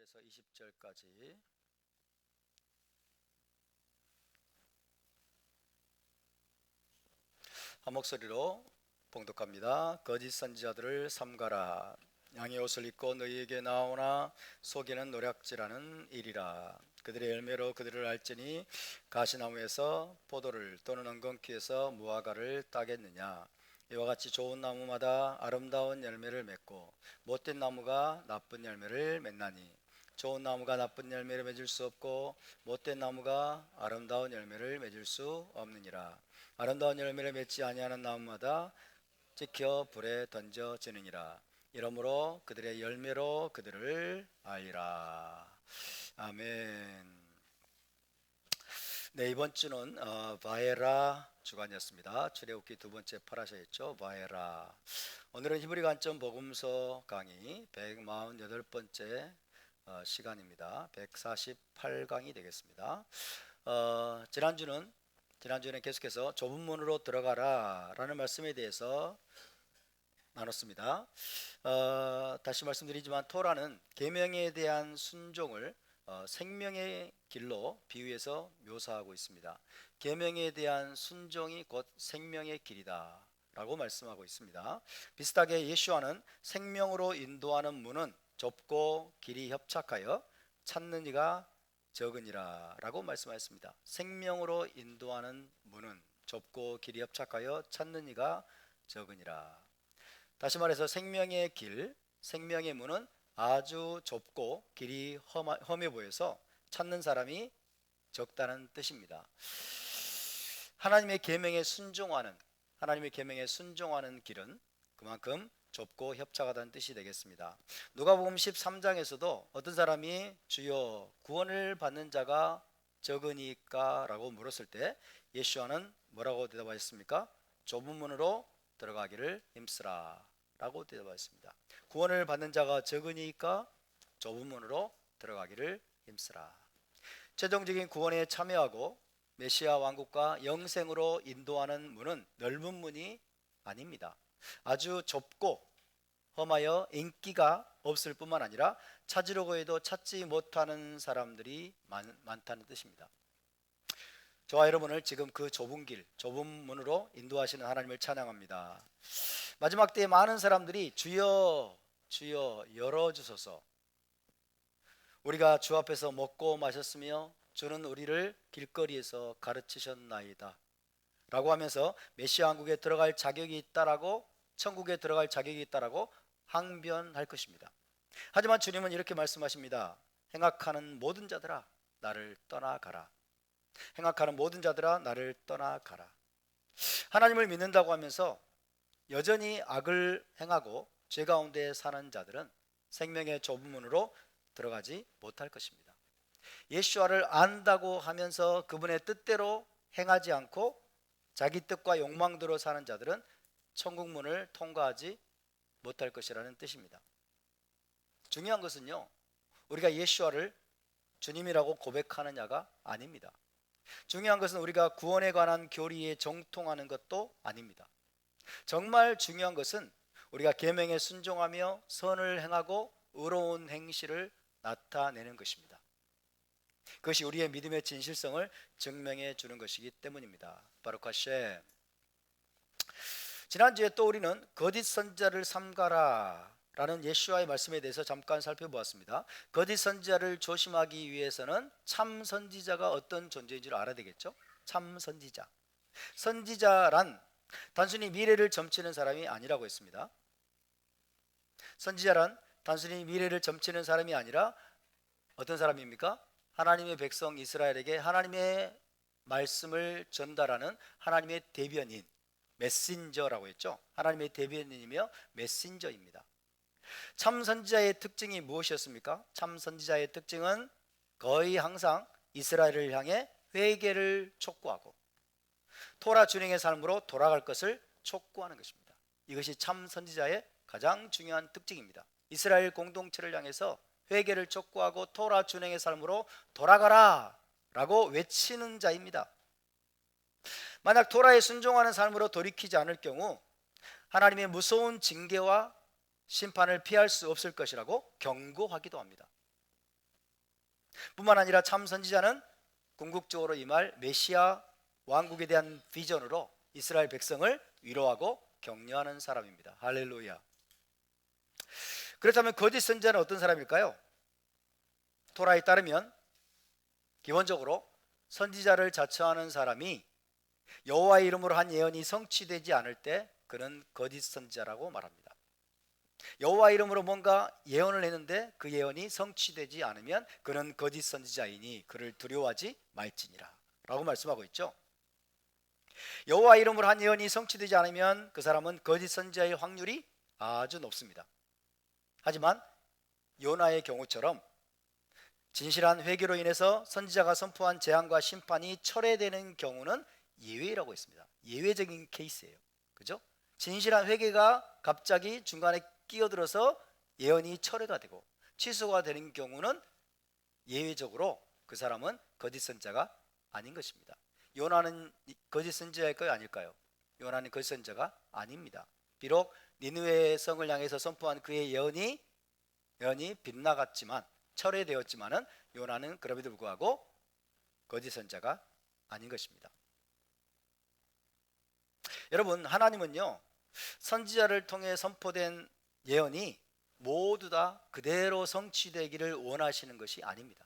1절에서 20절까지 한 목소리로 봉독합니다. 거짓 선지자들을 삼가라. 양의 옷을 입고 너희에게 나오나 속이는 노략질하는 일이라. 그들의 열매로 그들을 알지니 가시나무에서 포도를 또는 엉겅퀴에서 무화과를 따겠느냐. 이와 같이 좋은 나무마다 아름다운 열매를 맺고 못된 나무가 나쁜 열매를 맺나니 좋은 나무가 나쁜 열매를 맺을 수 없고 못된 나무가 아름다운 열매를 맺을 수 없느니라. 아름다운 열매를 맺지 아니하는 나무마다 찍혀 불에 던져지느니라. 이러므로 그들의 열매로 그들을 알리라. 아멘. 네, 이번 주는 바에라 주간이었습니다. 출애굽기 두 번째 파라샤였죠. 바에라. 오늘은 히브리 관점 복음서 강의 148번째 시간입니다. 148강이 되겠습니다. 지난주는 계속해서 좁은 문으로 들어가라 라는 말씀에 대해서 나눴습니다. 다시 말씀드리지만 토라는 계명에 대한 순종을 생명의 길로 비유해서 묘사하고 있습니다. 계명에 대한 순종이 곧 생명의 길이다 라고 말씀하고 있습니다. 비슷하게 예수와는 생명으로 인도하는 문은 좁고 길이 협착하여 찾는 이가 적으니라 라고 말씀하셨습니다. 생명으로 인도하는 문은 좁고 길이 협착하여 찾는 이가 적으니라. 다시 말해서 생명의 길, 생명의 문은 아주 좁고 길이 험해 보여서 찾는 사람이 적다는 뜻입니다. 하나님의 계명에 순종하는 길은 그만큼 좁고 협착하다는 뜻이 되겠습니다. 누가복음 13장에서도 어떤 사람이 주여 구원을 받는 자가 적으니까 라고 물었을 때 예수와는 뭐라고 대답하셨습니까? 좁은 문으로 들어가기를 힘쓰라 라고 대답하였습니다. 구원을 받는 자가 적으니까 좁은 문으로 들어가기를 힘쓰라. 최종적인 구원에 참여하고 메시아 왕국과 영생으로 인도하는 문은 넓은 문이 아닙니다. 아주 좁고 험하여 인기가 없을 뿐만 아니라 찾으려고 해도 찾지 못하는 사람들이 많다는 뜻입니다. 저와 여러분을 지금 그 좁은 길, 좁은 문으로 인도하시는 하나님을 찬양합니다. 마지막 때에 많은 사람들이 주여 주여 열어주소서, 우리가 주 앞에서 먹고 마셨으며 주는 우리를 길거리에서 가르치셨나이다 라고 하면서 메시아 왕국에 들어갈 자격이 있다라고, 천국에 들어갈 자격이 있다라고 항변할 것입니다. 하지만 주님은 이렇게 말씀하십니다. 행악하는 모든 자들아 나를 떠나가라. 행악하는 모든 자들아 나를 떠나가라. 하나님을 믿는다고 하면서 여전히 악을 행하고 죄 가운데 사는 자들은 생명의 좁은 문으로 들어가지 못할 것입니다. 예수와를 안다고 하면서 그분의 뜻대로 행하지 않고 자기 뜻과 욕망대로 사는 자들은 천국 문을 통과하지 못할 것이라는 뜻입니다. 중요한 것은요, 우리가 예수와를 주님이라고 고백하느냐가 아닙니다. 중요한 것은 우리가 구원에 관한 교리에 정통하는 것도 아닙니다. 정말 중요한 것은 우리가 계명에 순종하며 선을 행하고 의로운 행실을 나타내는 것입니다. 그것이 우리의 믿음의 진실성을 증명해 주는 것이기 때문입니다. 바룩 하셴. 지난주에 또 우리는 거짓 선지자를 삼가라 라는 예수와의 말씀에 대해서 잠깐 살펴보았습니다. 거짓 선지자를 조심하기 위해서는 참 선지자가 어떤 존재인지를 알아야 되겠죠. 참 선지자. 선지자란 단순히 미래를 점치는 사람이 아니라고 했습니다. 선지자란 단순히 미래를 점치는 사람이 아니라 어떤 사람입니까? 하나님의 백성 이스라엘에게 하나님의 말씀을 전달하는 하나님의 대변인, 메신저라고 했죠. 하나님의 대변인이며 메신저입니다. 참 선지자의 특징이 무엇이었습니까? 참 선지자의 특징은 거의 항상 이스라엘을 향해 회개를 촉구하고 토라 준행의 삶으로 돌아갈 것을 촉구하는 것입니다. 이것이 참 선지자의 가장 중요한 특징입니다. 이스라엘 공동체를 향해서 회개를 촉구하고 토라 준행의 삶으로 돌아가라 라고 외치는 자입니다. 만약 토라에 순종하는 삶으로 돌이키지 않을 경우 하나님의 무서운 징계와 심판을 피할 수 없을 것이라고 경고하기도 합니다. 뿐만 아니라 참 선지자는 궁극적으로 임할 메시아 왕국에 대한 비전으로 이스라엘 백성을 위로하고 격려하는 사람입니다. 할렐루야. 그렇다면 거짓 선지자는 어떤 사람일까요? 토라에 따르면 기본적으로 선지자를 자처하는 사람이 여호와의 이름으로 한 예언이 성취되지 않을 때 그는 거짓 선지자라고 말합니다. 여호와 이름으로 뭔가 예언을 했는데 그 예언이 성취되지 않으면 그는 거짓 선지자이니 그를 두려워하지 말지니라 라고 말씀하고 있죠. 여호와 이름으로 한 예언이 성취되지 않으면 그 사람은 거짓 선지자의 확률이 아주 높습니다. 하지만 요나의 경우처럼 진실한 회개로 인해서 선지자가 선포한 재앙과 심판이 철회되는 경우는 예외라고 했습니다. 예외적인 케이스예요. 그죠? 진실한 회개가 갑자기 중간에 끼어들어서 예언이 철회가 되고 취소가 되는 경우는 예외적으로 그 사람은 거짓 선지자가 아닌 것입니다. 요나는 거짓 선지자일까요? 아닐까요? 요나는 거짓 선지자가 아닙니다. 비록 니느웨 성을 향해서 선포한 그의 예언이 빗나갔지만 철회되었지만은 요나는 그럼에도 불구하고 거짓 선지자가 아닌 것입니다. 여러분, 하나님은요 선지자를 통해 선포된 예언이 모두 다 그대로 성취되기를 원하시는 것이 아닙니다.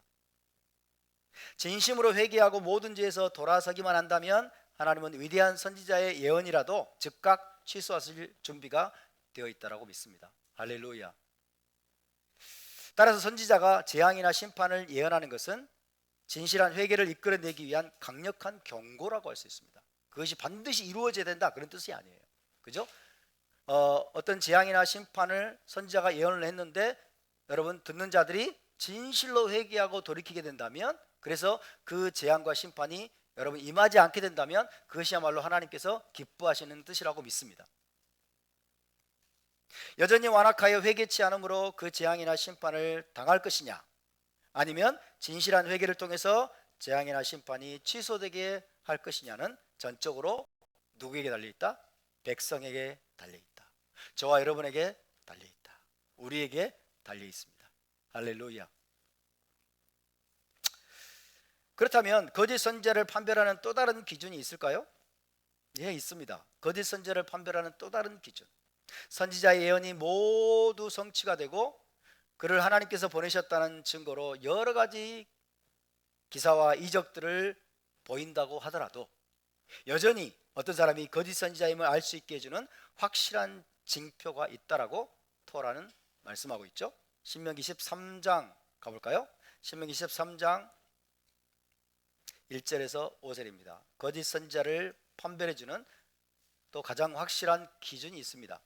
진심으로 회개하고 모든 죄에서 돌아서기만 한다면 하나님은 위대한 선지자의 예언이라도 즉각 취소하실 준비가 되어 있다고 믿습니다. 할렐루야. 따라서 선지자가 재앙이나 심판을 예언하는 것은 진실한 회개를 이끌어내기 위한 강력한 경고라고 할 수 있습니다. 그것이 반드시 이루어져야 된다 그런 뜻이 아니에요. 그죠? 어떤 재앙이나 심판을 선지자가 예언을 했는데 여러분 듣는 자들이 진실로 회개하고 돌이키게 된다면, 그래서 그 재앙과 심판이 여러분 임하지 않게 된다면 그것이야말로 하나님께서 기뻐하시는 뜻이라고 믿습니다. 여전히 완악하여 회개치 않으므로 그 재앙이나 심판을 당할 것이냐, 아니면 진실한 회개를 통해서 재앙이나 심판이 취소되게 할 것이냐는 전적으로 누구에게 달려있다? 백성에게 달려있다. 저와 여러분에게 달려있다. 우리에게 달려있습니다. 할렐루야. 그렇다면 거짓 선지자를 판별하는 또 다른 기준이 있을까요? 예, 있습니다. 거짓 선지자를 판별하는 또 다른 기준. 선지자의 예언이 모두 성취가 되고 그를 하나님께서 보내셨다는 증거로 여러 가지 기사와 이적들을 보인다고 하더라도 여전히 어떤 사람이 거짓 선지자임을 알 수 있게 해주는 확실한 징표가 있다라고 토라는 말씀하고 있죠. 신명기 13장 가볼까요? 신명기 13장 1절에서 5절입니다. 거짓 선지자를 판별해주는 또 가장 확실한 기준이 있습니다.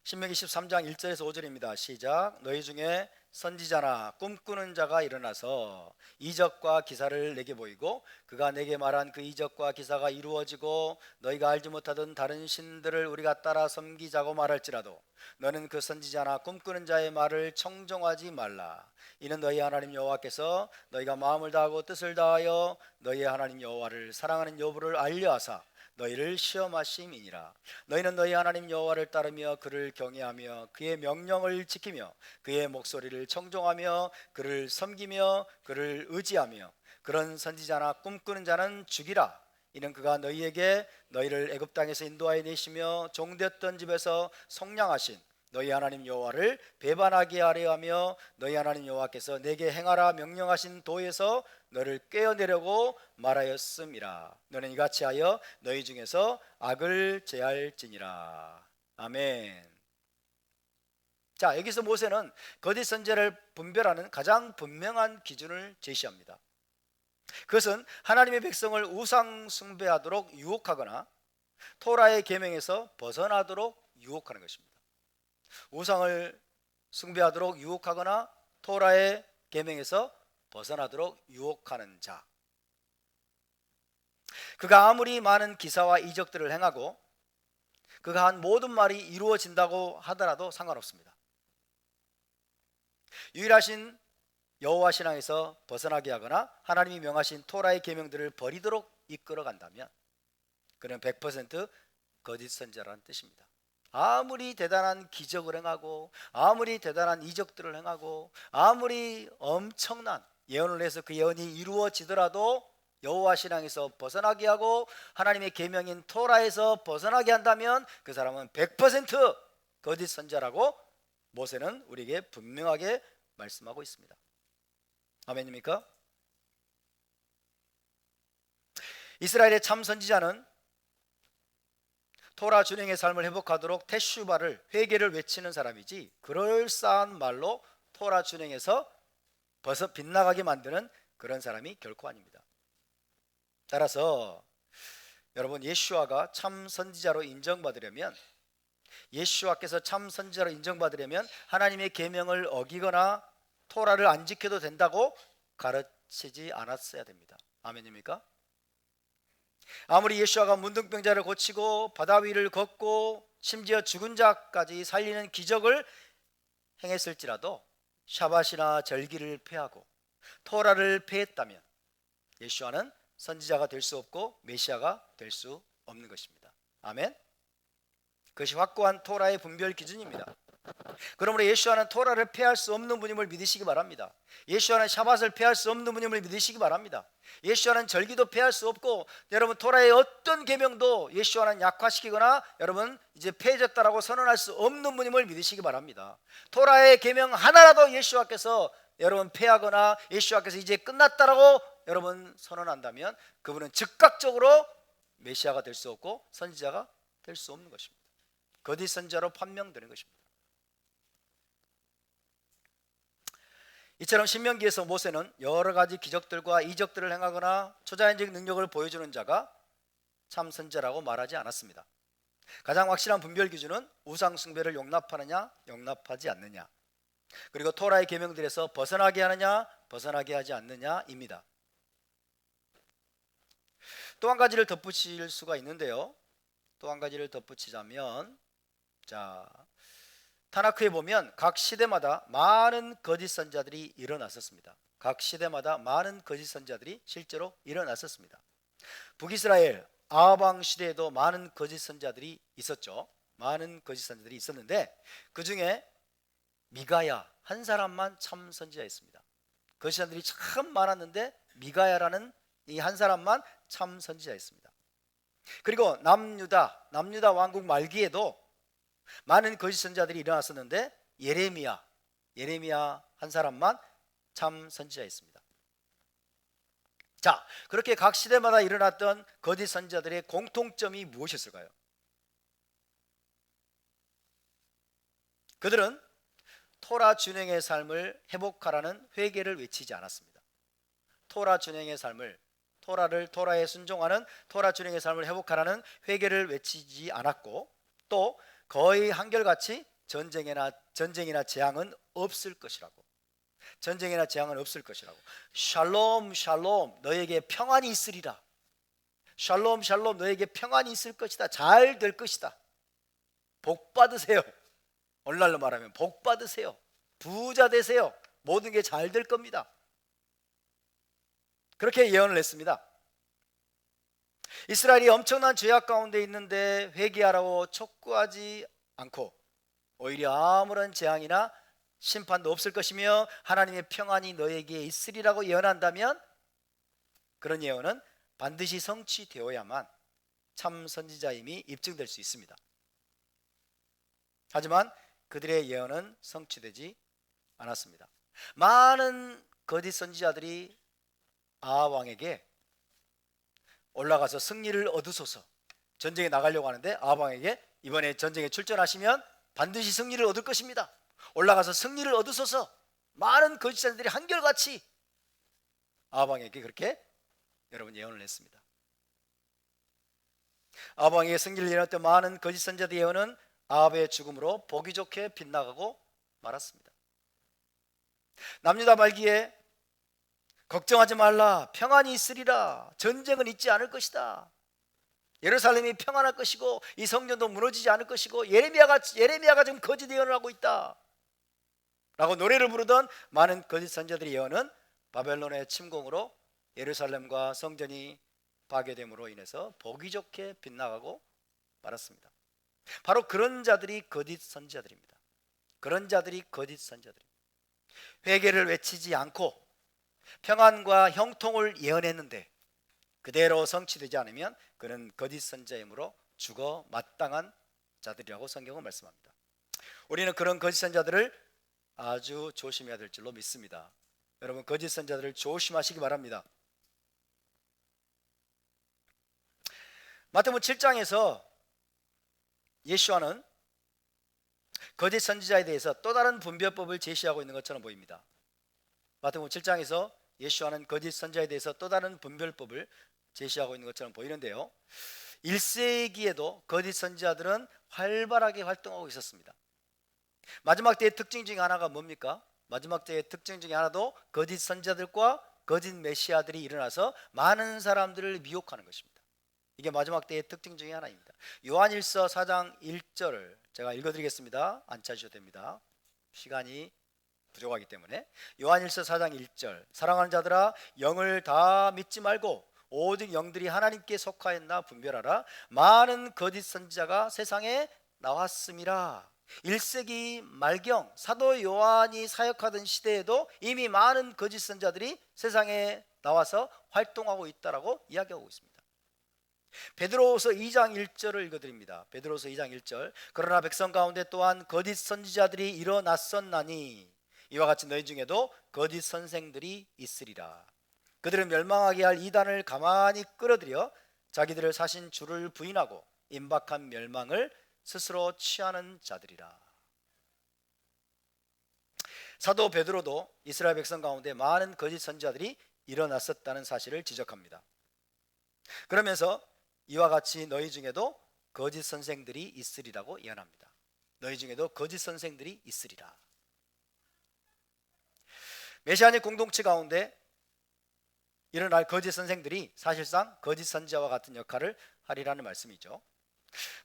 신명기 13장 1절에서 5절입니다. 시작. 너희 중에 선지자나 꿈꾸는 자가 일어나서 이적과 기사를 내게 보이고 그가 내게 말한 그 이적과 기사가 이루어지고 너희가 알지 못하던 다른 신들을 우리가 따라 섬기자고 말할지라도 너는 그 선지자나 꿈꾸는 자의 말을 청종하지 말라. 이는 너희 하나님 여호와께서 너희가 마음을 다하고 뜻을 다하여 너희 하나님 여호와를 사랑하는 여부를 알려하사 너희를 시험하심이니라. 너희는 너희 하나님 여호와를 따르며 그를 경외하며 그의 명령을 지키며 그의 목소리를 청종하며 그를 섬기며 그를 의지하며 그런 선지자나 꿈꾸는 자는 죽이라. 이는 그가 너희에게 너희를 애굽 땅에서 인도하여 내시며 종되었던 집에서 속량하신 너희 하나님 여호와를 배반하게 하려 하며 너희 하나님 여호와께서 내게 행하라 명령하신 도에서 너를 꿰어내려고 말하였음이라. 너는 이같이 하여 너희 중에서 악을 제할지니라. 아멘. 자, 여기서 모세는 거짓 선지자를 분별하는 가장 분명한 기준을 제시합니다. 그것은 하나님의 백성을 우상 숭배하도록 유혹하거나 토라의 계명에서 벗어나도록 유혹하는 것입니다. 우상을 숭배하도록 유혹하거나 토라의 계명에서 벗어나도록 유혹하는 자, 그가 아무리 많은 기사와 이적들을 행하고 그가 한 모든 말이 이루어진다고 하더라도 상관없습니다. 유일하신 여호와 신앙에서 벗어나게 하거나 하나님이 명하신 토라의 계명들을 버리도록 이끌어 간다면 그는 100% 거짓 선지자라는 뜻입니다. 아무리 대단한 기적을 행하고 아무리 대단한 이적들을 행하고 아무리 엄청난 예언을 해서 그 예언이 이루어지더라도 여호와 신앙에서 벗어나게 하고 하나님의 계명인 토라에서 벗어나게 한다면 그 사람은 100% 거짓 선자라고 모세는 우리에게 분명하게 말씀하고 있습니다. 아멘입니까? 이스라엘의 참 선지자는 토라 준행의 삶을 회복하도록 테슈바를 회개를 외치는 사람이지 그럴싸한 말로 토라 준행에서 벗어 빗나가게 만드는 그런 사람이 결코 아닙니다. 따라서 여러분, 예수아가 참 선지자로 인정받으려면, 예수아께서 참 선지자로 인정받으려면 하나님의 계명을 어기거나 토라를 안 지켜도 된다고 가르치지 않았어야 됩니다. 아멘입니까? 아무리 예수아가 문둥병자를 고치고 바다 위를 걷고 심지어 죽은 자까지 살리는 기적을 행했을지라도 샤밧이나 절기를 폐하고 토라를 폐했다면 예수아는 선지자가 될 수 없고 메시아가 될 수 없는 것입니다. 아멘. 그것이 확고한 토라의 분별 기준입니다. 그러므로 예수아는 토라를 폐할 수 없는 분임을 믿으시기 바랍니다. 예수아는 샤밧을 폐할 수 없는 분임을 믿으시기 바랍니다. 예수아는 절기도 폐할 수 없고, 여러분 토라의 어떤 계명도 예수아는 약화시키거나 여러분 이제 폐해졌다라고 선언할 수 없는 분임을 믿으시기 바랍니다. 토라의 계명 하나라도 예수아께서 여러분 폐하거나 예수아께서 이제 끝났다라고 여러분 선언한다면 그분은 즉각적으로 메시아가 될 수 없고 선지자가 될 수 없는 것입니다. 거짓 선지자로 판명되는 것입니다. 이처럼 신명기에서 모세는 여러 가지 기적들과 이적들을 행하거나 초자연적 능력을 보여주는 자가 참 선지자라고 말하지 않았습니다. 가장 확실한 분별 기준은 우상 숭배를 용납하느냐 용납하지 않느냐, 그리고 토라의 계명들에서 벗어나게 하느냐 벗어나게 하지 않느냐입니다. 또 한 가지를 덧붙일 수가 있는데요. 또 한 가지를 덧붙이자면, 타나크에 보면 각 시대마다 많은 거짓 선자들이 일어났었습니다. 각 시대마다 많은 거짓 선자들이 실제로 일어났었습니다. 북이스라엘 아합 왕 시대에도 많은 거짓 선자들이 있었죠. 많은 거짓 선자들이 있었는데 그 중에 미가야 한 사람만 참 선지자였습니다. 거짓 선자들이 참 많았는데 미가야라는 이 한 사람만 참 선지자였습니다. 그리고 남유다 왕국 말기에도 많은 거짓 선지자들이 일어났었는데 예레미야 한 사람만 참 선지자였습니다. 자, 그렇게 각 시대마다 일어났던 거짓 선지자들의 공통점이 무엇이었을까요? 그들은 토라 준행의 삶을 회복하라는 회개를 외치지 않았습니다. 토라 준행의 삶을, 토라에 순종하는 토라 준행의 삶을 회복하라는 회개를 외치지 않았고, 또 거의 한결같이 전쟁이나 재앙은 없을 것이라고, 전쟁이나 재앙은 없을 것이라고, 샬롬 너에게 평안이 있으리라, 샬롬 너에게 평안이 있을 것이다, 잘 될 것이다, 복 받으세요, 오늘날로 말하면 복 받으세요, 부자 되세요, 모든 게 잘 될 겁니다. 그렇게 예언을 했습니다. 이스라엘이 엄청난 죄악 가운데 있는데 회개하라고 촉구하지 않고 오히려 아무런 재앙이나 심판도 없을 것이며 하나님의 평안이 너에게 있으리라고 예언한다면 그런 예언은 반드시 성취되어야만 참 선지자임이 입증될 수 있습니다. 하지만 그들의 예언은 성취되지 않았습니다. 많은 거짓 선지자들이 아합 왕에게 올라가서 승리를 얻으소서, 전쟁에 나가려고 하는데 아합 왕에게 이번에 전쟁에 출전하시면 반드시 승리를 얻을 것입니다, 올라가서 승리를 얻으소서, 많은 거짓 선지자들이 한결같이 아합 왕에게 그렇게 여러분 예언을 했습니다. 아합 왕에게 승리를 예언했던 많은 거짓 선지자들의 예언은 아합의 죽음으로 보기 좋게 빗나가고 말았습니다. 남유다 말기에 걱정하지 말라, 평안이 있으리라, 전쟁은 있지 않을 것이다, 예루살렘이 평안할 것이고 이 성전도 무너지지 않을 것이고 예레미야가 지금 거짓 예언을 하고 있다 라고 노래를 부르던 많은 거짓 선지자들의 예언은 바벨론의 침공으로 예루살렘과 성전이 파괴됨으로 인해서 보기 좋게 빗나가고 말았습니다. 바로 그런 자들이 거짓 선지자들입니다. 그런 자들이 거짓 선지자들입니다. 회개를 외치지 않고 평안과 형통을 예언했는데 그대로 성취되지 않으면 그는 거짓 선지자이므로 죽어 마땅한 자들이라고 성경은 말씀합니다. 우리는 그런 거짓 선지자들을 아주 조심해야 될 줄로 믿습니다. 여러분, 거짓 선지자들을 조심하시기 바랍니다. 마태복음 7장에서 예수와는 거짓 선지자에 대해서 또 다른 분별법을 제시하고 있는 것처럼 보입니다. 마태복음 7장에서 예수와는 거짓 선지자에 대해서 또 다른 분별법을 제시하고 있는 것처럼 보이는데요, 1세기에도 거짓 선지자들은 활발하게 활동하고 있었습니다. 마지막 때의 특징 중에 하나가 뭡니까? 마지막 때의 특징 중에 하나도 거짓 선지자들과 거짓 메시아들이 일어나서 많은 사람들을 미혹하는 것입니다. 이게 마지막 때의 특징 중에 하나입니다. 요한일서 4장 1절을 제가 읽어드리겠습니다. 안 찾으셔도 됩니다. 시간이 부족하기 때문에. 요한일서 4장 1절, 사랑하는 자들아, 영을 다 믿지 말고 오직 영들이 하나님께 속하였나 분별하라. 많은 거짓 선지자가 세상에 나왔음이라. 1세기 말경 사도 요한이 사역하던 시대에도 이미 많은 거짓 선지자들이 세상에 나와서 활동하고 있다라고 이야기하고 있습니다. 베드로후서 2장 1절을 읽어드립니다. 베드로후서 2장 1절, 그러나 백성 가운데 또한 거짓 선지자들이 일어났었나니 이와 같이 너희 중에도 거짓 선생들이 있으리라. 그들은 멸망하게 할 이단을 가만히 끌어들여 자기들을 사신 주를 부인하고 임박한 멸망을 스스로 취하는 자들이라. 사도 베드로도 이스라엘 백성 가운데 많은 거짓 선지자들이 일어났었다는 사실을 지적합니다. 그러면서 이와 같이 너희 중에도 거짓 선생들이 있으리라고 예언합니다. 너희 중에도 거짓 선생들이 있으리라. 메시아닉 공동체 가운데 일어날 거짓 선생들이 사실상 거짓 선지자와 같은 역할을 하리라는 말씀이죠.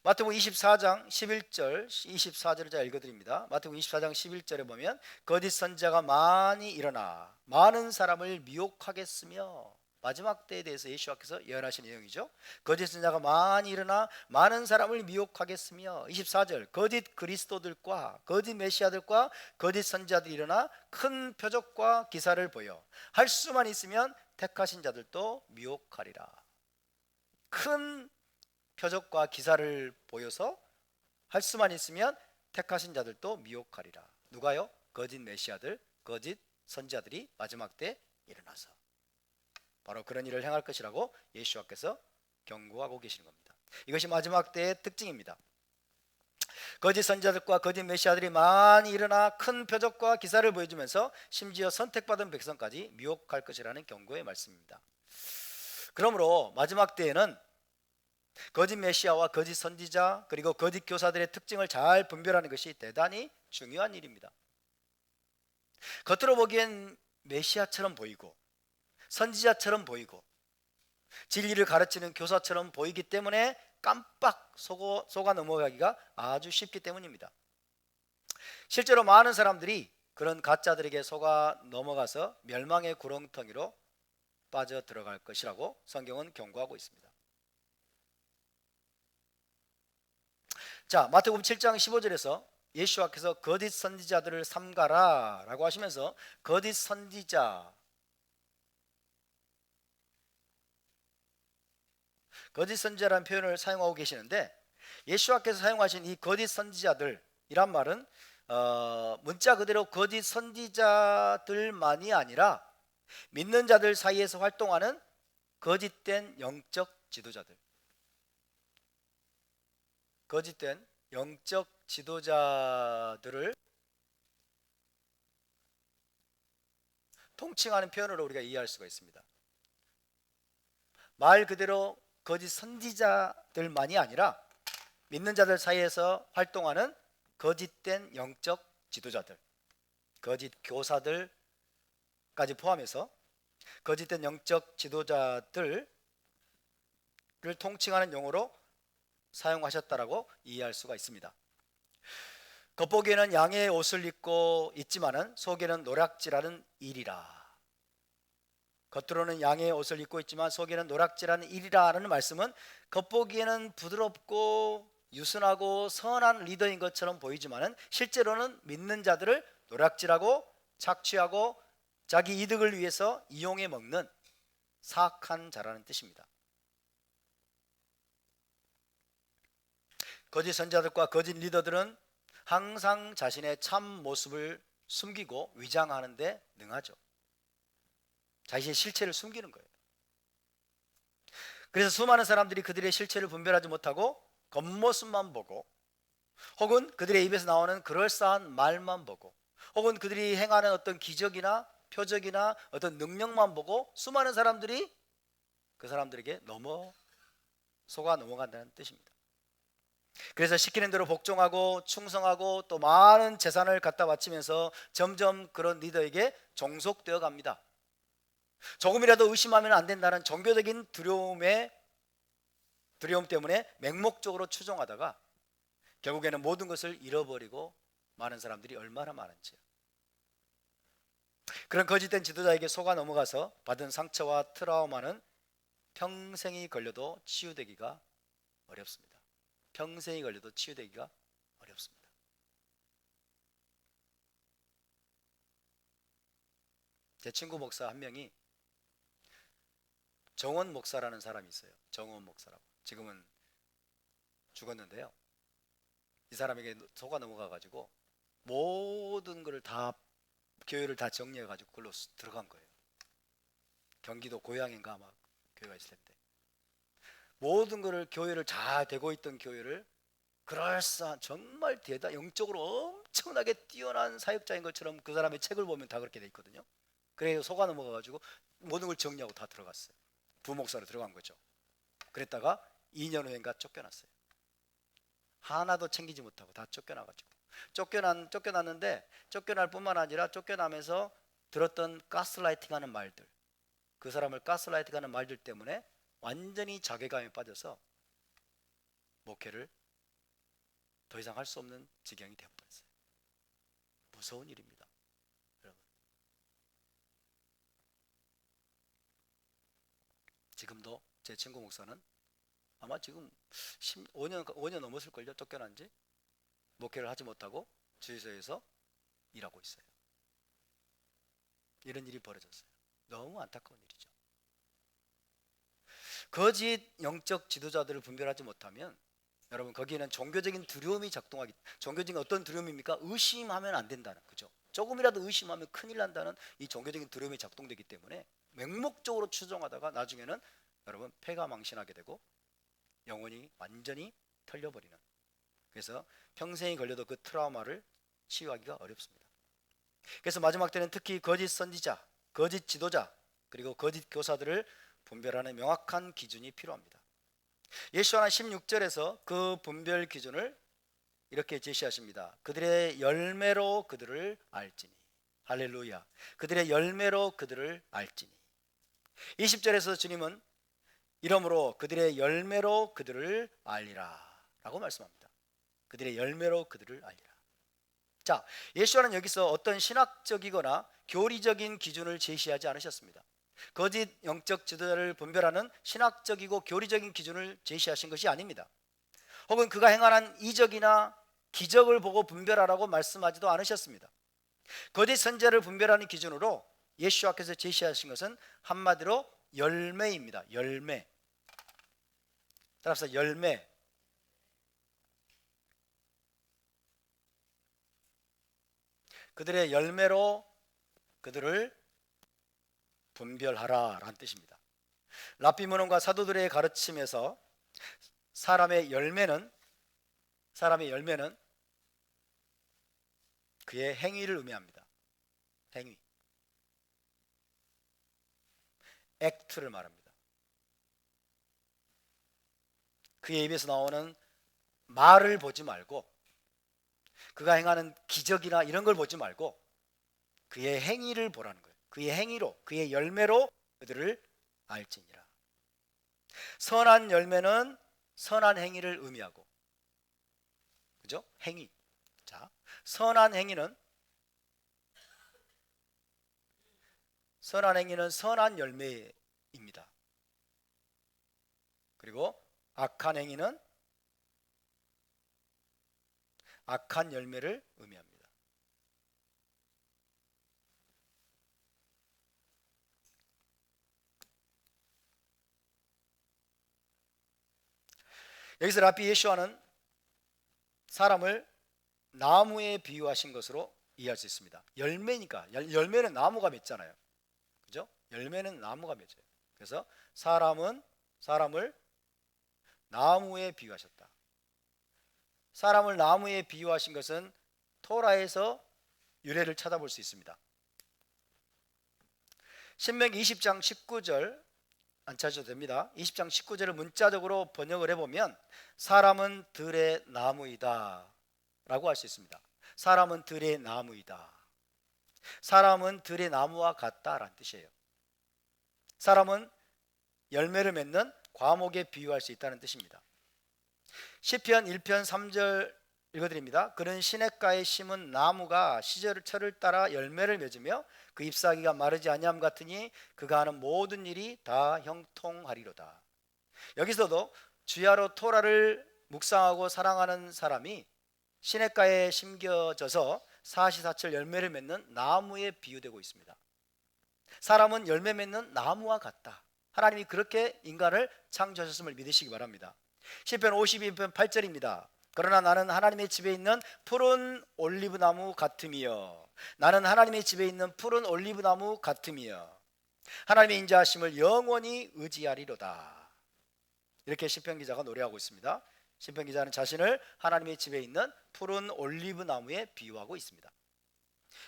마태복음 24장 11절 24절을 제가 읽어드립니다. 마태복음 24장 11절에 보면 거짓 선지자가 많이 일어나 많은 사람을 미혹하겠으며, 마지막 때에 대해서 예수께서 예언하신 내용이죠. 거짓 선지자가 많이 일어나 많은 사람을 미혹하겠으며, 24절, 거짓 그리스도들과 거짓 메시아들과 거짓 선지자들이 일어나 큰 표적과 기사를 보여 할 수만 있으면 택하신 자들도 미혹하리라. 큰 표적과 기사를 보여서 할 수만 있으면 택하신 자들도 미혹하리라. 누가요? 거짓 메시아들, 거짓 선지자들이 마지막 때 일어나서 바로 그런 일을 행할 것이라고 예수께서 경고하고 계시는 겁니다. 이것이 마지막 때의 특징입니다. 거짓 선지자들과 거짓 메시아들이 많이 일어나 큰 표적과 기사를 보여주면서 심지어 선택받은 백성까지 미혹할 것이라는 경고의 말씀입니다. 그러므로 마지막 때에는 거짓 메시아와 거짓 선지자 그리고 거짓 교사들의 특징을 잘 분별하는 것이 대단히 중요한 일입니다. 겉으로 보기엔 메시아처럼 보이고 선지자처럼 보이고 진리를 가르치는 교사처럼 보이기 때문에 깜빡 속아 넘어가기가 아주 쉽기 때문입니다. 실제로 많은 사람들이 그런 가짜들에게 속아 넘어가서 멸망의 구렁텅이로 빠져 들어갈 것이라고 성경은 경고하고 있습니다. 자, 마태복음 7장 15절에서 예수께서 거짓 선지자들을 삼가라 라고 하시면서 거짓 선지자, 거짓 선지자라는 표현을 사용하고 계시는데, 예수께서 사용하신 이 거짓 선지자들이란 말은 문자 그대로 거짓 선지자들만이 아니라 믿는 자들 사이에서 활동하는 거짓된 영적 지도자들, 거짓된 영적 지도자들을 통칭하는 표현으로 우리가 이해할 수가 있습니다. 말 그대로 거짓 선지자들만이 아니라 믿는 자들 사이에서 활동하는 거짓된 영적 지도자들, 거짓 교사들까지 포함해서 거짓된 영적 지도자들을 통칭하는 용어로 사용하셨다라고 이해할 수가 있습니다. 겉보기에는 양의 옷을 입고 있지만은 속에는 노략질하는 일이라. 겉으로는 양의 옷을 입고 있지만 속에는 노략질하는 일이라는 말씀은 겉보기에는 부드럽고 유순하고 선한 리더인 것처럼 보이지만은 실제로는 믿는 자들을 노략질하고 착취하고 자기 이득을 위해서 이용해 먹는 사악한 자라는 뜻입니다. 거짓 선자들과 거짓 리더들은 항상 자신의 참 모습을 숨기고 위장하는 데 능하죠. 자신의 실체를 숨기는 거예요. 그래서 수많은 사람들이 그들의 실체를 분별하지 못하고 겉모습만 보고, 혹은 그들의 입에서 나오는 그럴싸한 말만 보고, 혹은 그들이 행하는 어떤 기적이나 표적이나 어떤 능력만 보고 수많은 사람들이 그 사람들에게 속아 넘어간다는 뜻입니다. 그래서 시키는 대로 복종하고 충성하고 또 많은 재산을 갖다 바치면서 점점 그런 리더에게 종속되어 갑니다. 조금이라도 의심하면 안 된다는 종교적인 두려움 때문에 맹목적으로 추종하다가 결국에는 모든 것을 잃어버리고 많은 사람들이 얼마나 많은지요. 그런 거짓된 지도자에게 속아 넘어가서 받은 상처와 트라우마는 평생이 걸려도 치유되기가 어렵습니다. 평생이 걸려도 치유되기가 어렵습니다. 제 친구 목사 한 명이 정원 목사라는 사람이 있어요. 정원 목사라고. 지금은 죽었는데요. 이 사람에게 속아 넘어가 가지고 모든 것을 다, 교회를 다 정리해 가지고 그걸로 들어간 거예요. 경기도 고향인가 막 교회가 있을 텐데 모든 것을, 교회를 잘 되고 있던 교회를 그럴싸한 정말 영적으로 엄청나게 뛰어난 사역자인 것처럼 그 사람의 책을 보면 다 그렇게 돼 있거든요. 그래서 속아 넘어가 가지고 모든 걸 정리하고 다 들어갔어요. 부목사로 들어간 거죠. 그랬다가 2년 후인가 쫓겨났어요. 하나도 챙기지 못하고 다 쫓겨나가지고 쫓겨났는데, 쫓겨날 뿐만 아니라 쫓겨나면서 들었던 가스라이팅하는 말들, 그 사람을 가스라이팅하는 말들 때문에 완전히 자괴감에 빠져서 목회를 더 이상 할 수 없는 지경이 되어버렸어요. 무서운 일입니다, 여러분. 지금도 제 친구 목사는 아마 지금 5년 넘었을걸요. 쫓겨난 지. 목회를 하지 못하고 주유소에서 일하고 있어요. 이런 일이 벌어졌어요. 너무 안타까운 일이죠. 거짓 영적 지도자들을 분별하지 못하면 여러분, 거기에는 종교적인 두려움이 종교적인 어떤 두려움입니까? 의심하면 안 된다는 거죠. 조금이라도 의심하면 큰일 난다는 이 종교적인 두려움이 작동되기 때문에 맹목적으로 추종하다가 나중에는 여러분 폐가 망신하게 되고 영혼이 완전히 털려버리는, 그래서 평생이 걸려도 그 트라우마를 치유하기가 어렵습니다. 그래서 마지막 때는 특히 거짓 선지자, 거짓 지도자, 그리고 거짓 교사들을 분별하는 명확한 기준이 필요합니다. 예수와 16절에서 그 분별 기준을 이렇게 제시하십니다. 그들의 열매로 그들을 알지니. 할렐루야. 그들의 열매로 그들을 알지니. 20절에서 주님은 이러므로 그들의 열매로 그들을 알리라 라고 말씀합니다. 그들의 열매로 그들을 알리라. 자, 예수와는 여기서 어떤 신학적이거나 교리적인 기준을 제시하지 않으셨습니다. 거짓 영적 지도자를 분별하는 신학적이고 교리적인 기준을 제시하신 것이 아닙니다. 혹은 그가 행하는 이적이나 기적을 보고 분별하라고 말씀하지도 않으셨습니다. 거짓 선지자를 분별하는 기준으로 예수와께서 제시하신 것은 한마디로 열매입니다. 열매. 따라서 열매. 그들의 열매로 그들을 분별하라 라는 뜻입니다. 랍비 문헌과 사도들의 가르침에서 사람의 열매는 그의 행위를 의미합니다. 행위. 액트를 말합니다. 그의 입에서 나오는 말을 보지 말고, 그가 행하는 기적이나 이런 걸 보지 말고 그의 행위를 보라는 거예요. 그의 행위로, 그의 열매로 그들을 알지니라. 선한 열매는 선한 행위를 의미하고, 그죠? 행위. 자, 선한 행위는 선한 열매입니다. 그리고 악한 행위는 악한 열매를 의미합니다. 여기서 랍비 예수와는 사람을 나무에 비유하신 것으로 이해할 수 있습니다. 열매니까 열매는 나무가 맺잖아요. 그죠? 열매는 나무가 맺어요. 그래서 사람을 나무에 비유하셨다. 사람을 나무에 비유하신 것은 토라에서 유래를 찾아볼 수 있습니다. 신명기 20장 19절 안 찾으셔도 됩니다. 20장 19절을 문자적으로 번역을 해보면 사람은 들의 나무이다 라고 할 수 있습니다. 사람은 들의 나무이다. 사람은 들의 나무와 같다라는 뜻이에요. 사람은 열매를 맺는 과목에 비유할 수 있다는 뜻입니다. 시편 1편 3절 읽어드립니다. 그는 시냇가에 심은 나무가 시절철을 따라 열매를 맺으며 그 잎사귀가 마르지 아니함 같으니 그가 하는 모든 일이 다 형통하리로다. 여기서도 주야로 토라를 묵상하고 사랑하는 사람이 시냇가에 심겨져서 사시사철 열매를 맺는 나무에 비유되고 있습니다. 사람은 열매 맺는 나무와 같다. 하나님이 그렇게 인간을 창조하셨음을 믿으시기 바랍니다. 시편 52편 8절입니다. 그러나 나는 하나님의 집에 있는 푸른 올리브나무 같으며 나는 하나님의 집에 있는 푸른 올리브나무 같으며 하나님의 인자하심을 영원히 의지하리로다. 이렇게 시편 기자가 노래하고 있습니다. 시편 기자는 자신을 하나님의 집에 있는 푸른 올리브나무에 비유하고 있습니다.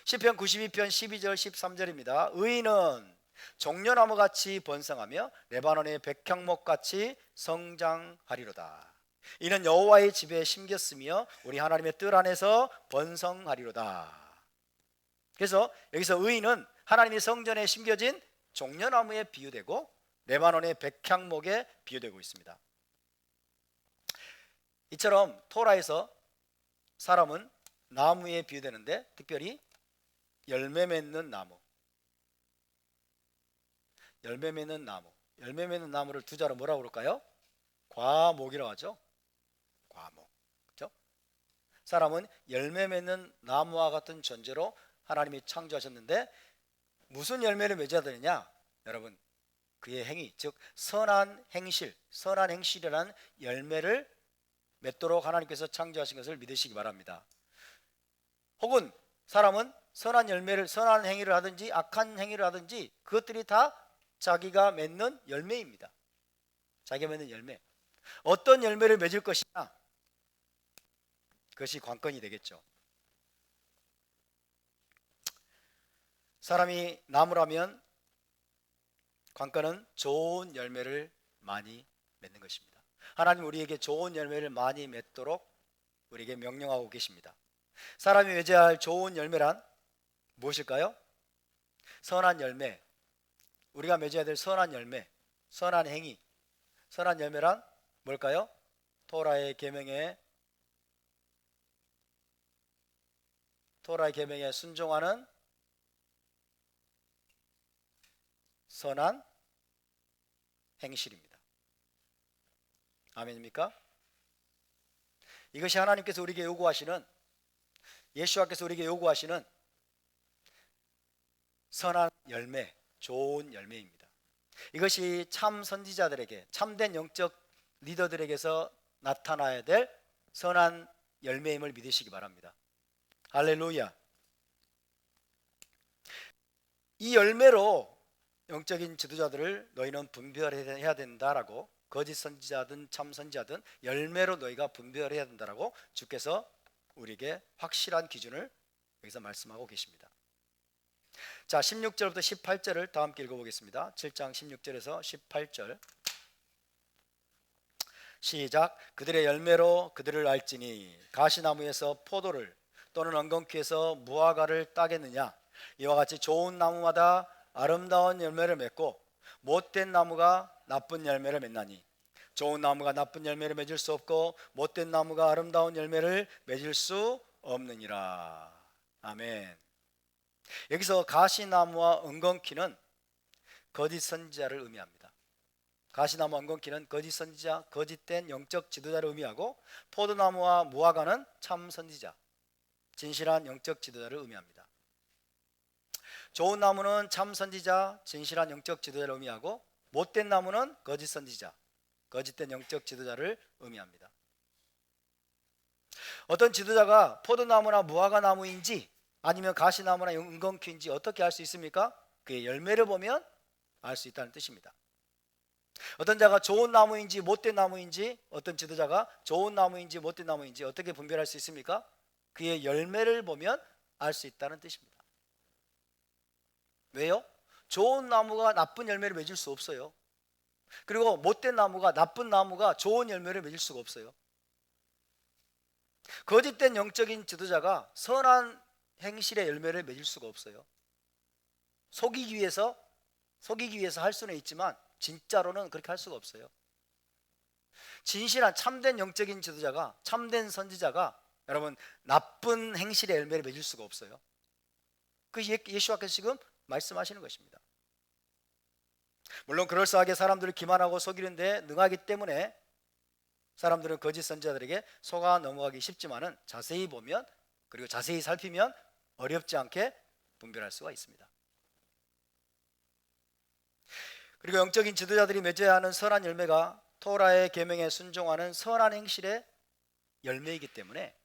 시편 92편 12절 13절입니다. 의인은 종려나무같이 번성하며 레바논의 백향목같이 성장하리로다. 이는 여호와의 집에 심겼으며 우리 하나님의 뜰 안에서 번성하리로다. 그래서 여기서 의인은 하나님의 성전에 심겨진 종려나무에 비유되고 레바논의 백향목에 비유되고 있습니다. 이처럼 토라에서 사람은 나무에 비유되는데 특별히 열매 맺는 나무, 열매 맺는 나무를 두 자로 뭐라고 그럴까요? 과목이라고 하죠. 과목. 그렇죠? 사람은 열매 맺는 나무와 같은 존재로 하나님이 창조하셨는데 무슨 열매를 맺어야 되느냐? 여러분, 그의 행위, 즉 선한 행실이라는 열매를 맺도록 하나님께서 창조하신 것을 믿으시기 바랍니다. 혹은 사람은 선한 행위를 하든지 악한 행위를 하든지 그것들이 다 자기가 맺는 열매입니다. 자기가 맺는 열매. 어떤 열매를 맺을 것이냐? 그것이 관건이 되겠죠. 사람이 나무라면 관건은 좋은 열매를 많이 맺는 것입니다. 하나님 우리에게 좋은 열매를 많이 맺도록 우리에게 명령하고 계십니다. 사람이 맺어야 할 좋은 열매란 무엇일까요? 선한 열매. 우리가 맺어야 될 선한 열매, 선한 행위. 선한 열매란 뭘까요? 토라의 계명에 순종하는 선한 행실입니다. 아멘입니까? 이것이 하나님께서 우리에게 요구하시는, 예수와께서 우리에게 요구하시는 선한 열매, 좋은 열매입니다. 이것이 참 선지자들에게, 참된 영적 리더들에게서 나타나야 될 선한 열매임을 믿으시기 바랍니다. 할렐루야. 이 열매로 영적인 지도자들을 너희는 분별해야 된다라고, 거짓 선지자든 참 선지자든 열매로 너희가 분별해야 된다라고 주께서 우리에게 확실한 기준을 여기서 말씀하고 계십니다. 자, 16절부터 18절을 다 함께 읽어보겠습니다. 7장 16절에서 18절 시작. 그들의 열매로 그들을 알지니 가시나무에서 포도를 또는 엉겅퀴에서 무화과를 따겠느냐. 이와 같이 좋은 나무마다 아름다운 열매를 맺고 못된 나무가 나쁜 열매를 맺나니 좋은 나무가 나쁜 열매를 맺을 수 없고 못된 나무가 아름다운 열매를 맺을 수 없느니라. 아멘. 여기서 가시나무와 엉겅퀴는 거짓 선지자를 의미합니다. 가시나무 엉겅퀴는 거짓 선지자, 거짓된 영적 지도자를 의미하고 포도나무와 무화과는 참 선지자, 진실한 영적 지도자를 의미합니다. 좋은 나무는 참 선지자, 진실한 영적 지도자를 의미하고 못된 나무는 거짓 선지자, 거짓된 영적 지도자를 의미합니다. 어떤 지도자가 포도나무나 무화과 나무인지 아니면 가시나무나 엉겅퀴인지 어떻게 알 수 있습니까? 그의 열매를 보면 알 수 있다는 뜻입니다. 어떤 자가 좋은 나무인지 못된 나무인지, 어떤 지도자가 좋은 나무인지 못된 나무인지 어떻게 분별할 수 있습니까? 그의 열매를 보면 알 수 있다는 뜻입니다. 왜요? 좋은 나무가 나쁜 열매를 맺을 수 없어요. 그리고 못된 나무가, 나쁜 나무가 좋은 열매를 맺을 수가 없어요. 거짓된 영적인 지도자가 선한 행실의 열매를 맺을 수가 없어요. 속이기 위해서 할 수는 있지만 진짜로는 그렇게 할 수가 없어요. 진실한 참된 영적인 지도자가, 참된 선지자가 여러분 나쁜 행실의 열매를 맺을 수가 없어요. 그 예수와께서 지금 말씀하시는 것입니다. 물론 그럴싸하게 사람들을 기만하고 속이는데 능하기 때문에 사람들은 거짓 선지자들에게 속아 넘어가기 쉽지만은 자세히 보면, 그리고 자세히 살피면 어렵지 않게 분별할 수가 있습니다. 그리고 영적인 지도자들이 맺어야 하는 선한 열매가 토라의 계명에 순종하는 선한 행실의 열매이기 때문에,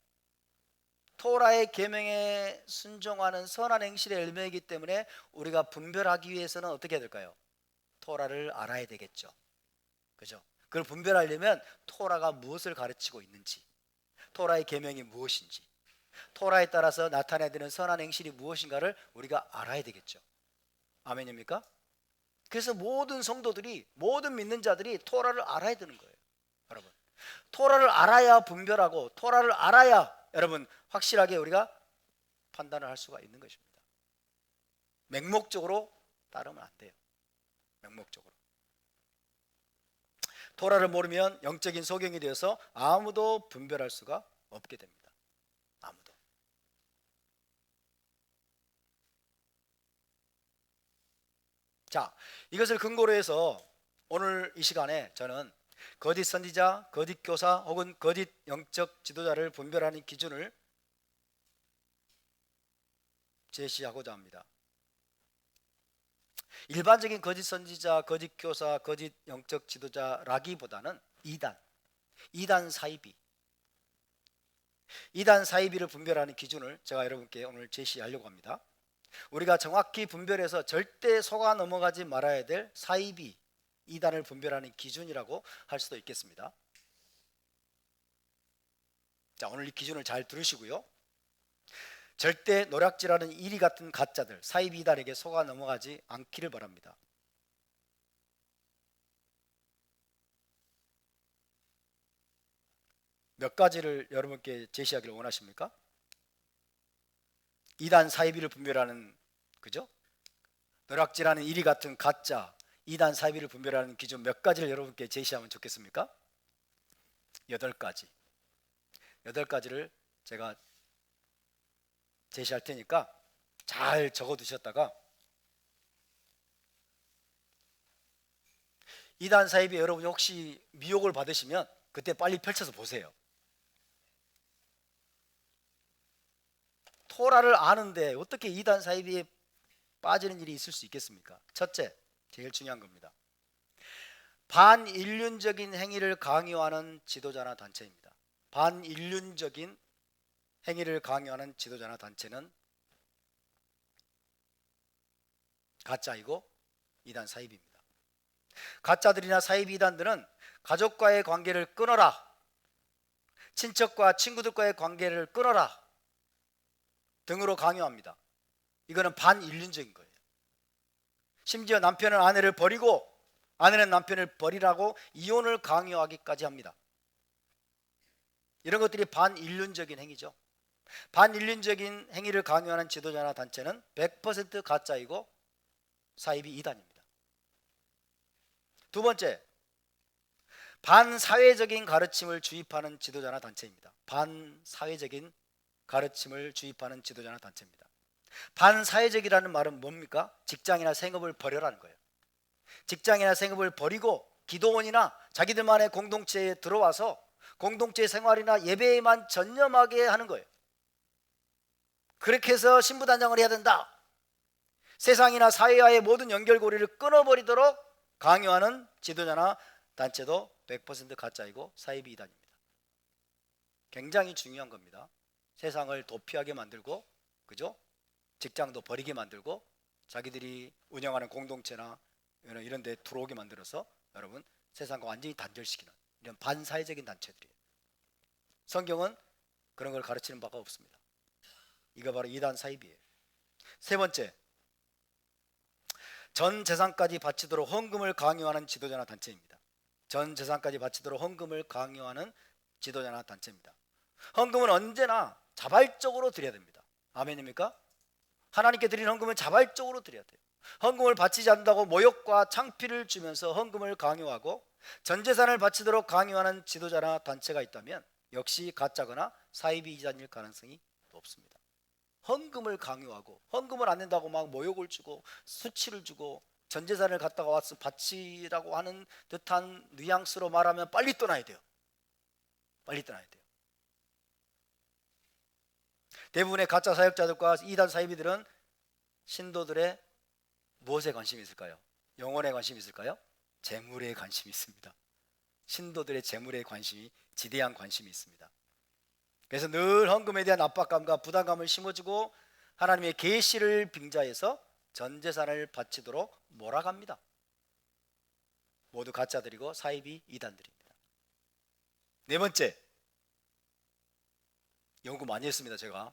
토라의 계명에 순종하는 선한 행실의 열매이기 때문에 우리가 분별하기 위해서는 어떻게 해야 될까요? 토라를 알아야 되겠죠. 그죠? 그걸 분별하려면 토라가 무엇을 가르치고 있는지, 토라의 계명이 무엇인지, 토라에 따라서 나타내야 되는 선한 행실이 무엇인가를 우리가 알아야 되겠죠. 아멘입니까? 그래서 모든 성도들이, 모든 믿는 자들이 토라를 알아야 되는 거예요. 여러분, 토라를 알아야 분별하고, 토라를 알아야 여러분 확실하게 우리가 판단을 할 수가 있는 것입니다. 맹목적으로 따르면 안 돼요. 맹목적으로. 토라를 모르면 영적인 소경이 되어서 아무도 분별할 수가 없게 됩니다. 아무도. 자, 이것을 근거로 해서 오늘 이 시간에 저는 거짓 선지자, 거짓 교사 혹은 거짓 영적 지도자를 분별하는 기준을 제시하고자 합니다. 일반적인 거짓 선지자, 거짓 교사, 거짓 영적 지도자라기보다는 이단 사이비를 분별하는 기준을 제가 여러분께 오늘 제시하려고 합니다. 우리가 정확히 분별해서 절대 속아 넘어가지 말아야 될 사이비, 이단을 분별하는 기준이라고 할 수도 있겠습니다. 자, 오늘 이 기준을 잘 들으시고요. 절대 노략질하는 이리 같은 가짜들, 사이비 이단에게 속아 넘어가지 않기를 바랍니다. 몇 가지를 여러분께 제시하기를 원하십니까? 이단 사이비를 분별하는, 그죠? 노략질하는 이리 같은 가짜, 이단 사이비를 분별하는 기준 몇 가지를 여러분께 제시하면 좋겠습니까? 8가지. 8가지를 제가 제시할 테니까 잘 적어 두셨다가, 이단 사이비 여러분이 혹시 미혹을 받으시면 그때 빨리 펼쳐서 보세요. 토라를 아는데 어떻게 이단 사이비에 빠지는 일이 있을 수 있겠습니까? 첫째, 제일 중요한 겁니다. 반인륜적인 행위를 강요하는 지도자나 단체입니다. 반인륜적인 행위를 강요하는 지도자나 단체는 가짜이고 이단 사이비입니다. 가짜들이나 사이비 이단들은 가족과의 관계를 끊어라, 친척과 친구들과의 관계를 끊어라 등으로 강요합니다. 이거는 반인륜적인 거예요. 심지어 남편은 아내를 버리고 아내는 남편을 버리라고 이혼을 강요하기까지 합니다. 이런 것들이 반인륜적인 행위죠. 반인륜적인 행위를 강요하는 지도자나 단체는 100% 가짜이고 사이비 이단입니다. 두 번째, 반사회적인 가르침을 주입하는 지도자나 단체입니다. 반사회적인 가르침을 주입하는 지도자나 단체입니다. 반사회적이라는 말은 뭡니까? 직장이나 생업을 버려라는 거예요. 직장이나 생업을 버리고 기도원이나 자기들만의 공동체에 들어와서 공동체 생활이나 예배에만 전념하게 하는 거예요. 그렇게 해서 신부단장을 해야 된다. 세상이나 사회와의 모든 연결고리를 끊어버리도록 강요하는 지도자나 단체도 100% 가짜이고 사이비 이단입니다. 굉장히 중요한 겁니다. 세상을 도피하게 만들고, 그죠? 직장도 버리게 만들고, 자기들이 운영하는 공동체나 이런 데 들어오게 만들어서 여러분 세상과 완전히 단절시키는 이런 반사회적인 단체들이에요. 성경은 그런 걸 가르치는 바가 없습니다. 이거 바로 이단 사이비예요. 세 번째, 전 재산까지 바치도록 헌금을 강요하는 지도자나 단체입니다. 전 재산까지 바치도록 헌금을 강요하는 지도자나 단체입니다. 헌금은 언제나 자발적으로 드려야 됩니다. 아멘입니까? 하나님께 드리는 헌금은 자발적으로 드려야 돼요. 헌금을 바치지 않는다고 모욕과 창피를 주면서 헌금을 강요하고 전 재산을 바치도록 강요하는 지도자나 단체가 있다면 역시 가짜거나 사이비 이단일 가능성이 높습니다. 헌금을 강요하고 헌금을 안 낸다고 막 모욕을 주고 수치를 주고 전 재산을 갖다가 와서 바치라고 하는 듯한 뉘앙스로 말하면 빨리 떠나야 돼요. 빨리 떠나야 돼요. 대부분의 가짜 사역자들과 이단 사이비들은 신도들의 무엇에 관심이 있을까요? 영혼에 관심이 있을까요? 재물에 관심이 있습니다. 신도들의 재물에 관심이 지대한 관심이 있습니다. 그래서 늘 헌금에 대한 압박감과 부담감을 심어주고 하나님의 계시를 빙자해서 전 재산을 바치도록 몰아갑니다. 모두 가짜들이고 사이비 이단들입니다. 네 번째, 연구 많이 했습니다. 제가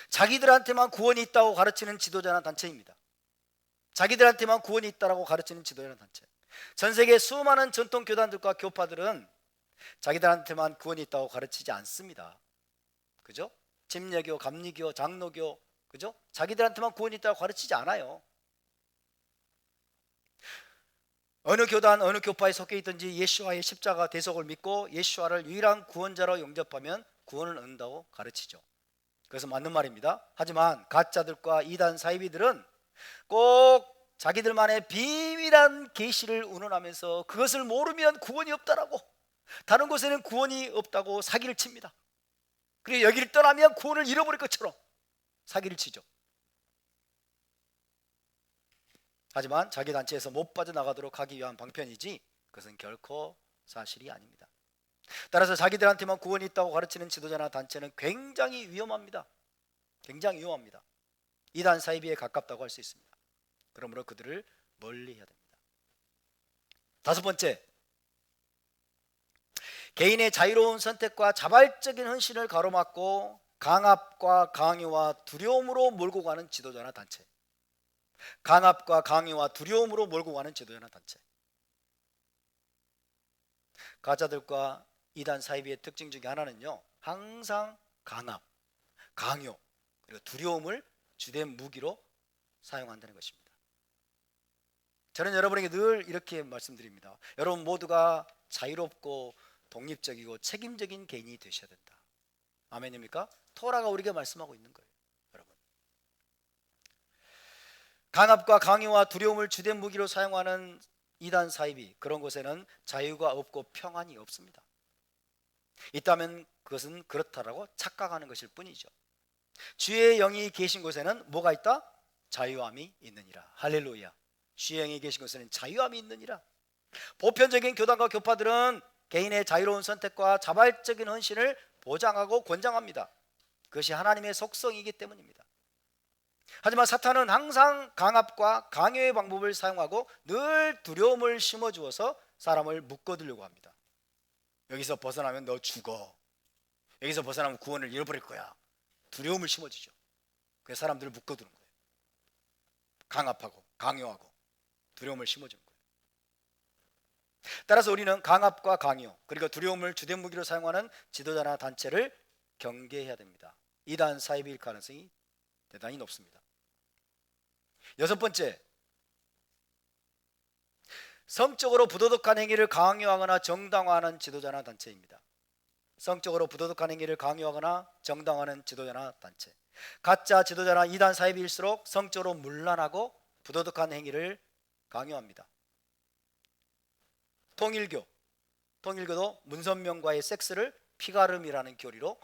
자기들한테만 구원이 있다고 가르치는 지도자나 단체입니다. 자기들한테만 구원이 있다고 가르치는 지도자나 단체. 전 세계 수많은 전통 교단들과 교파들은 자기들한테만 구원이 있다고 가르치지 않습니다. 그죠? 침례교, 감리교, 장로교, 그죠? 자기들한테만 구원이 있다고 가르치지 않아요. 어느 교단, 어느 교파에 속해 있든지 예수와의 십자가 대속을 믿고 예수와를 유일한 구원자로 영접하면 구원을 얻는다고 가르치죠. 그래서 맞는 말입니다. 하지만 가짜들과 이단 사이비들은 꼭 자기들만의 비밀한 계시를 운운하면서 그것을 모르면 구원이 없다라고, 다른 곳에는 구원이 없다고 사기를 칩니다. 그리고 여기를 떠나면 구원을 잃어버릴 것처럼 사기를 치죠. 하지만 자기 단체에서 못 빠져나가도록 하기 위한 방편이지 그것은 결코 사실이 아닙니다. 따라서 자기들한테만 구원이 있다고 가르치는 지도자나 단체는 굉장히 위험합니다. 굉장히 위험합니다. 이단 사이비에 가깝다고 할 수 있습니다. 그러므로 그들을 멀리 해야 됩니다. 다섯 번째, 개인의 자유로운 선택과 자발적인 헌신을 가로막고 강압과 강요와 두려움으로 몰고 가는 지도자나 단체. 강압과 강요와 두려움으로 몰고 가는 지도자나 단체. 가짜들과 이단 사이비의 특징 중에 하나는요, 항상 강압, 강요, 그리고 두려움을 주된 무기로 사용한다는 것입니다. 저는 여러분에게 늘 이렇게 말씀드립니다. 여러분 모두가 자유롭고 독립적이고 책임적인 개인이 되셔야 된다. 아멘입니까? 토라가 우리에게 말씀하고 있는 거예요. 여러분, 강압과 강요와 두려움을 주된 무기로 사용하는 이단 사이비, 그런 곳에는 자유가 없고 평안이 없습니다. 있다면 그것은 그렇다라고 착각하는 것일 뿐이죠. 주의 영이 계신 곳에는 뭐가 있다? 자유함이 있느니라. 할렐루야. 주의 영이 계신 곳에는 자유함이 있느니라. 보편적인 교단과 교파들은 개인의 자유로운 선택과 자발적인 헌신을 보장하고 권장합니다. 그것이 하나님의 속성이기 때문입니다. 하지만 사탄은 항상 강압과 강요의 방법을 사용하고 늘 두려움을 심어주어서 사람을 묶어두려고 합니다. 여기서 벗어나면 너 죽어. 여기서 벗어나면 구원을 잃어버릴 거야. 두려움을 심어주죠. 그래서 사람들을 묶어두는 거예요. 강압하고 강요하고 두려움을 심어주는 거예요. 따라서 우리는 강압과 강요 그리고 두려움을 주된 무기로 사용하는 지도자나 단체를 경계해야 됩니다. 이단 사이비일 가능성이 대단히 높습니다. 여섯 번째, 성적으로 부도덕한 행위를 강요하거나 정당화하는 지도자나 단체입니다. 성적으로 부도덕한 행위를 강요하거나 정당화하는 지도자나 단체. 가짜 지도자나 이단 사이비일수록 성적으로 문란하고 부도덕한 행위를 강요합니다. 통일교도 문선명과의 섹스를 피가름이라는 교리로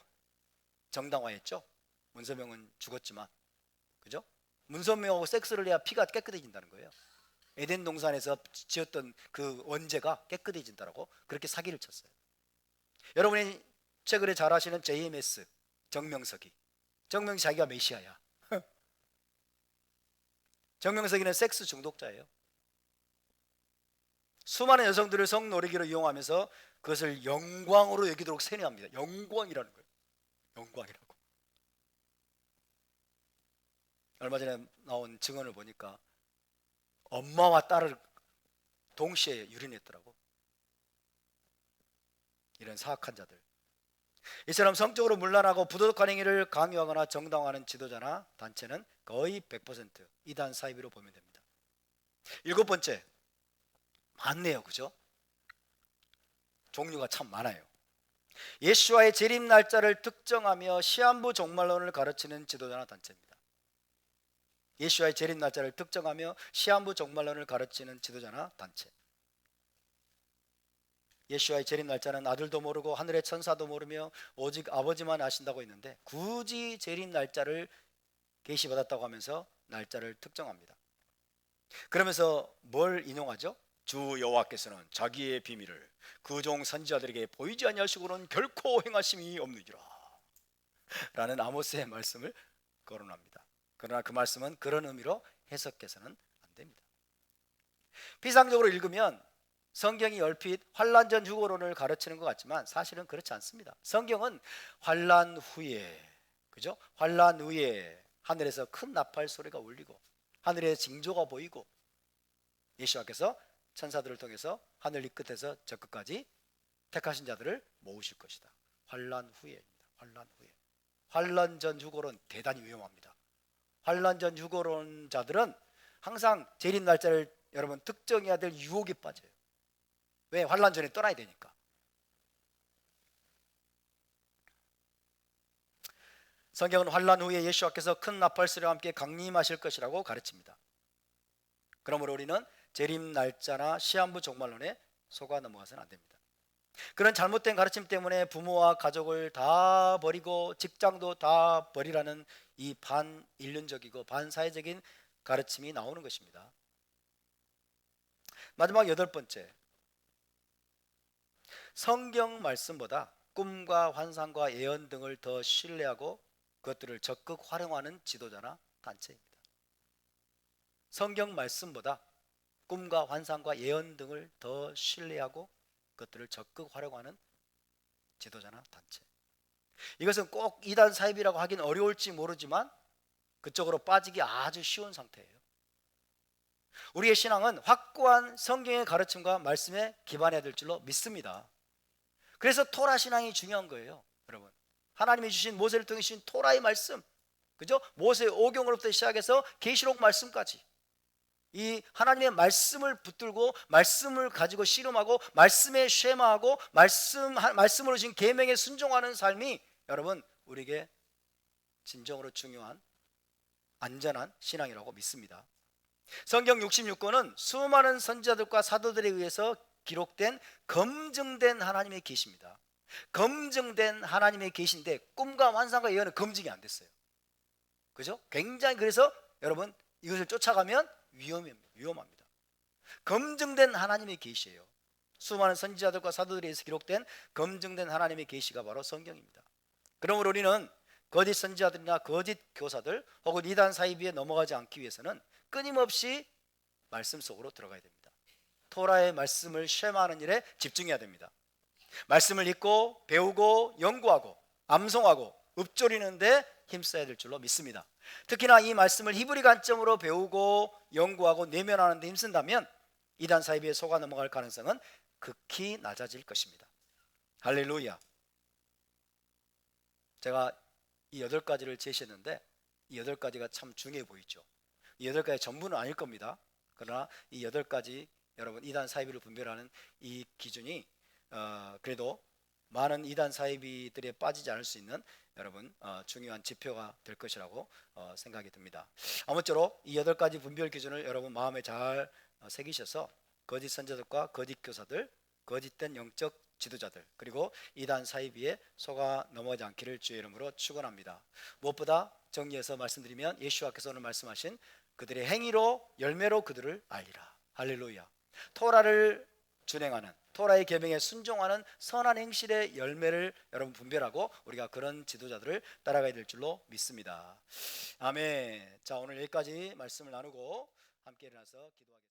정당화했죠. 문선명은 죽었지만, 그죠? 문선명하고 섹스를 해야 피가 깨끗해진다는 거예요. 에덴 동산에서 지었던 그 원죄가 깨끗해진다라고 그렇게 사기를 쳤어요. 여러분이 최근에 잘 아시는 JMS 정명석이 자기가 메시아야. 정명석이는 섹스 중독자예요. 수많은 여성들을 성노래기로 이용하면서 그것을 영광으로 여기도록 세뇌합니다. 영광이라는 거예요. 영광이라고. 얼마 전에 나온 증언을 보니까 엄마와 딸을 동시에 유린했더라고. 이런 사악한 자들. 이처럼 성적으로 문란하고 부도덕한 행위를 강요하거나 정당화하는 지도자나 단체는 거의 100% 이단 사이비로 보면 됩니다. 일곱 번째, 많네요, 그죠? 종류가 참 많아요. 예수와의 재림 날짜를 특정하며 시한부 종말론을 가르치는 지도자나 단체입니다. 예수와의 재림 날짜를 특정하며 시한부 종말론을 가르치는 지도자나 단체. 예수와의 재림 날짜는 아들도 모르고 하늘의 천사도 모르며 오직 아버지만 아신다고 했는데 굳이 재림 날짜를 계시받았다고 하면서 날짜를 특정합니다. 그러면서 뭘 인용하죠? 주 여호와께서는 자기의 비밀을 그 종 선지자들에게 보이지 아니하시고는 결코 행하심이 없느니라 라는 아모스의 말씀을 거론합니다. 그러나 그 말씀은 그런 의미로 해석해서는 안 됩니다. 피상적으로 읽으면 성경이 얼핏 환란 전 휴거론을 가르치는 것 같지만 사실은 그렇지 않습니다. 성경은 환란 후에, 그죠? 환란 후에 하늘에서 큰 나팔 소리가 울리고 하늘에 징조가 보이고 예수와께서 천사들을 통해서 하늘 이 끝에서 저 끝까지 택하신 자들을 모으실 것이다. 환란 후에입니다. 환란 후에. 환란 전 휴거론 대단히 위험합니다. 환란 전 휴거론자들은 항상 재림 날짜를 여러분 특정해야 될 유혹에 빠져요. 왜? 환란 전에 떠나야 되니까. 성경은 환란 후에 예수와께서 큰 나팔 소리와 함께 강림하실 것이라고 가르칩니다. 그러므로 우리는 재림 날짜나 시한부 종말론에 속아 넘어가서는 안 됩니다. 그런 잘못된 가르침 때문에 부모와 가족을 다 버리고 직장도 다 버리라는 이 반인륜적이고 반사회적인 가르침이 나오는 것입니다. 마지막 여덟 번째, 성경 말씀보다 꿈과 환상과 예언 등을 더 신뢰하고 그것들을 적극 활용하는 지도자나 단체입니다. 성경 말씀보다 꿈과 환상과 예언 등을 더 신뢰하고 그것들을 적극 활용하는 지도자나 단체. 이것은 꼭 이단 사입이라고 하긴 어려울지 모르지만 그쪽으로 빠지기 아주 쉬운 상태예요. 우리의 신앙은 확고한 성경의 가르침과 말씀에 기반해야 될 줄로 믿습니다. 그래서 토라 신앙이 중요한 거예요, 여러분. 하나님이 주신 모세를 통해 주신 토라의 말씀, 그죠? 모세 오경으로부터 시작해서 계시록 말씀까지 이 하나님의 말씀을 붙들고 말씀을 가지고 씨름하고 말씀에 쉐마하고 말씀으로 주신 계명에 순종하는 삶이 여러분 우리에게 진정으로 중요한 안전한 신앙이라고 믿습니다. 성경 66권은 수많은 선지자들과 사도들에 의해서 기록된 검증된 하나님의 계시입니다. 검증된 하나님의 계시인데 꿈과 환상과 예언은 검증이 안 됐어요. 그죠? 굉장히 그래서 여러분 이것을 쫓아가면 위험합니다. 검증된 하나님의 계시예요. 수많은 선지자들과 사도들에 의해서 기록된 검증된 하나님의 계시가 바로 성경입니다. 그러므로 우리는 거짓 선지자들이나 거짓 교사들 혹은 이단 사이비에 넘어가지 않기 위해서는 끊임없이 말씀 속으로 들어가야 됩니다. 토라의 말씀을 쉐마하는 일에 집중해야 됩니다. 말씀을 읽고 배우고 연구하고 암송하고 읊조리는데 힘써야 될 줄로 믿습니다. 특히나 이 말씀을 히브리 관점으로 배우고 연구하고 내면하는 데 힘쓴다면 이단 사이비에 속아 넘어갈 가능성은 극히 낮아질 것입니다. 할렐루야. 제가 이 8가지를 제시했는데 이 8가지가 참 중요해 보이죠. 이 8가지 전부는 아닐 겁니다. 그러나 이 8가지 여러분 이단 사이비를 분별하는 이 기준이 그래도 많은 이단 사이비들에 빠지지 않을 수 있는 여러분 중요한 지표가 될 것이라고 생각이 듭니다. 아무쪼록 이 8가지 분별 기준을 여러분 마음에 잘 새기셔서 거짓 선지자들과 거짓 교사들 거짓된 영적 지도자들 그리고 이단 사이비에 속아 넘어가지 않기를 주의 이름으로 축원합니다. 무엇보다 정리해서 말씀드리면 예수와께서 오늘 말씀하신 그들의 행위로 열매로 그들을 알리라. 할렐루야. 토라를 준행하는 토라의 계명에 순종하는 선한 행실의 열매를 여러분 분별하고 우리가 그런 지도자들을 따라가야 될 줄로 믿습니다. 아멘. 자, 오늘 여기까지 말씀을 나누고 함께 일어나서 기도하겠습니다.